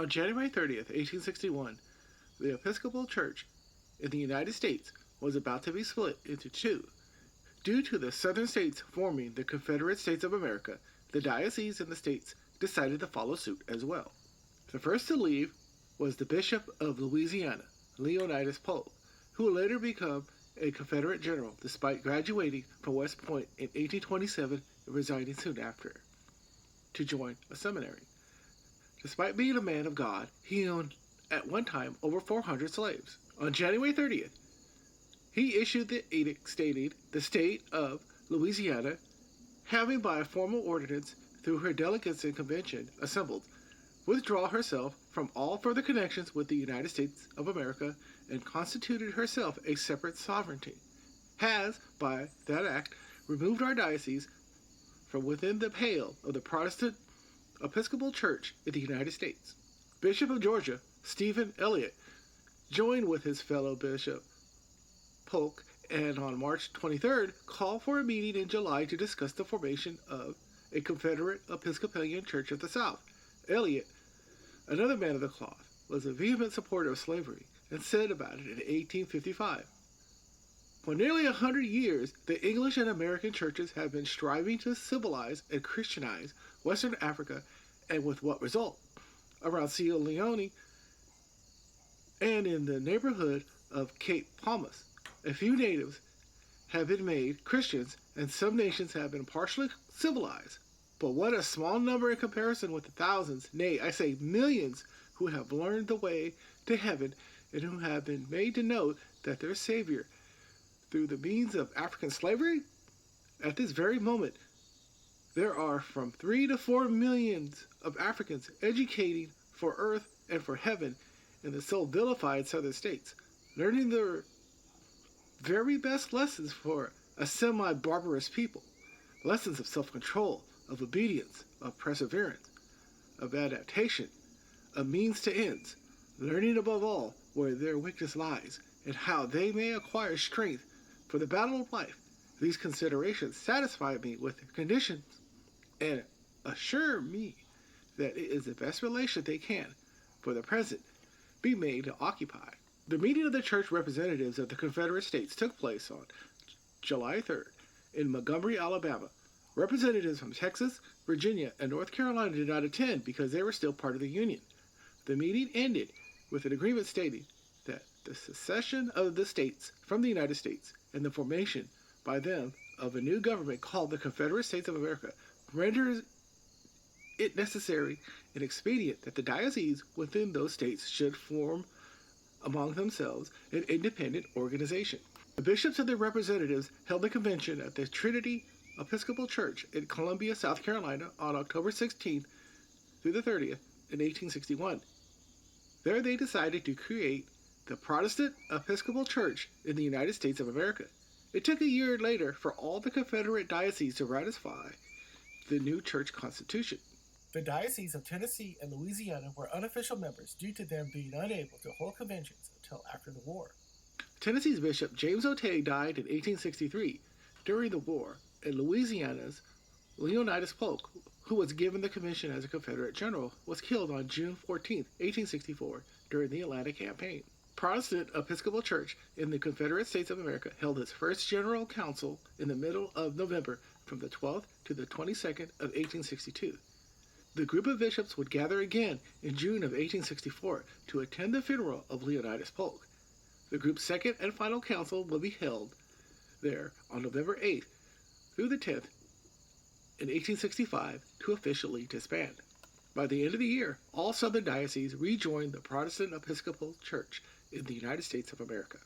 On January 30th, 1861, the Episcopal Church in the United States was about to be split into two. Due to the southern states forming the Confederate States of America, the dioceses in the states decided to follow suit as well. The first to leave was the Bishop of Louisiana, Leonidas Polk, who would later become a Confederate general despite graduating from West Point in 1827 and resigning soon after to join a seminary. Despite being a man of God, he owned at one time over 400 slaves. On January 30th, he issued the edict stating the state of Louisiana, having by a formal ordinance through her delegates and convention assembled, withdraw herself from all further connections with the United States of America and constituted herself a separate sovereignty, has, by that act, removed our diocese from within the pale of the Protestant Episcopal Church in the United States. Bishop of Georgia, Stephen Elliott, joined with his fellow Bishop Polk and on March 23rd called for a meeting in July to discuss the formation of a Confederate Episcopalian Church of the South. Elliott, another man of the cloth, was a vehement supporter of slavery and said about it in 1855. For nearly 100 years, the English and American churches have been striving to civilize and Christianize Western Africa, and with what result? Around Sierra Leone and in the neighborhood of Cape Palmas, a few natives have been made Christians and some nations have been partially civilized. But what a small number in comparison with the thousands, nay, I say millions, who have learned the way to heaven and who have been made to know that their Savior, through the means of African slavery? At this very moment, there are from 3 to 4 millions of Africans educating for earth and for heaven in the so vilified southern states, learning their very best lessons for a semi-barbarous people, lessons of self-control, of obedience, of perseverance, of adaptation, of means to ends, learning above all where their weakness lies and how they may acquire strength for the battle of life. These considerations satisfy me with their conditions and assure me that it is the best relation they can, for the present, be made to occupy. The meeting of the church representatives of the Confederate States took place on July 3rd in Montgomery, Alabama. Representatives from Texas, Virginia, and North Carolina did not attend because they were still part of the Union. The meeting ended with an agreement stating that the secession of the states from the United States and the formation by them of a new government called the Confederate States of America renders it necessary and expedient that the dioceses within those states should form among themselves an independent organization. The bishops and their representatives held a convention at the Trinity Episcopal Church in Columbia, South Carolina on October 16th through the 30th in 1861. There they decided to create the Protestant Episcopal Church in the United States of America. It took a year later for all the Confederate dioceses to ratify the new church constitution. The dioceses of Tennessee and Louisiana were unofficial members due to them being unable to hold conventions until after the war. Tennessee's Bishop James O'Tay died in 1863 during the war, and Louisiana's Leonidas Polk, who was given the commission as a Confederate general, was killed on June 14, 1864, during the Atlanta Campaign. Protestant Episcopal Church in the Confederate States of America held its first General Council in the middle of November from the 12th to the 22nd of 1862. The group of bishops would gather again in June of 1864 to attend the funeral of Leonidas Polk. The group's second and final council will be held there on November 8th through the 10th in 1865 to officially disband. By the end of the year, all southern dioceses rejoined the Protestant Episcopal Church in the United States of America.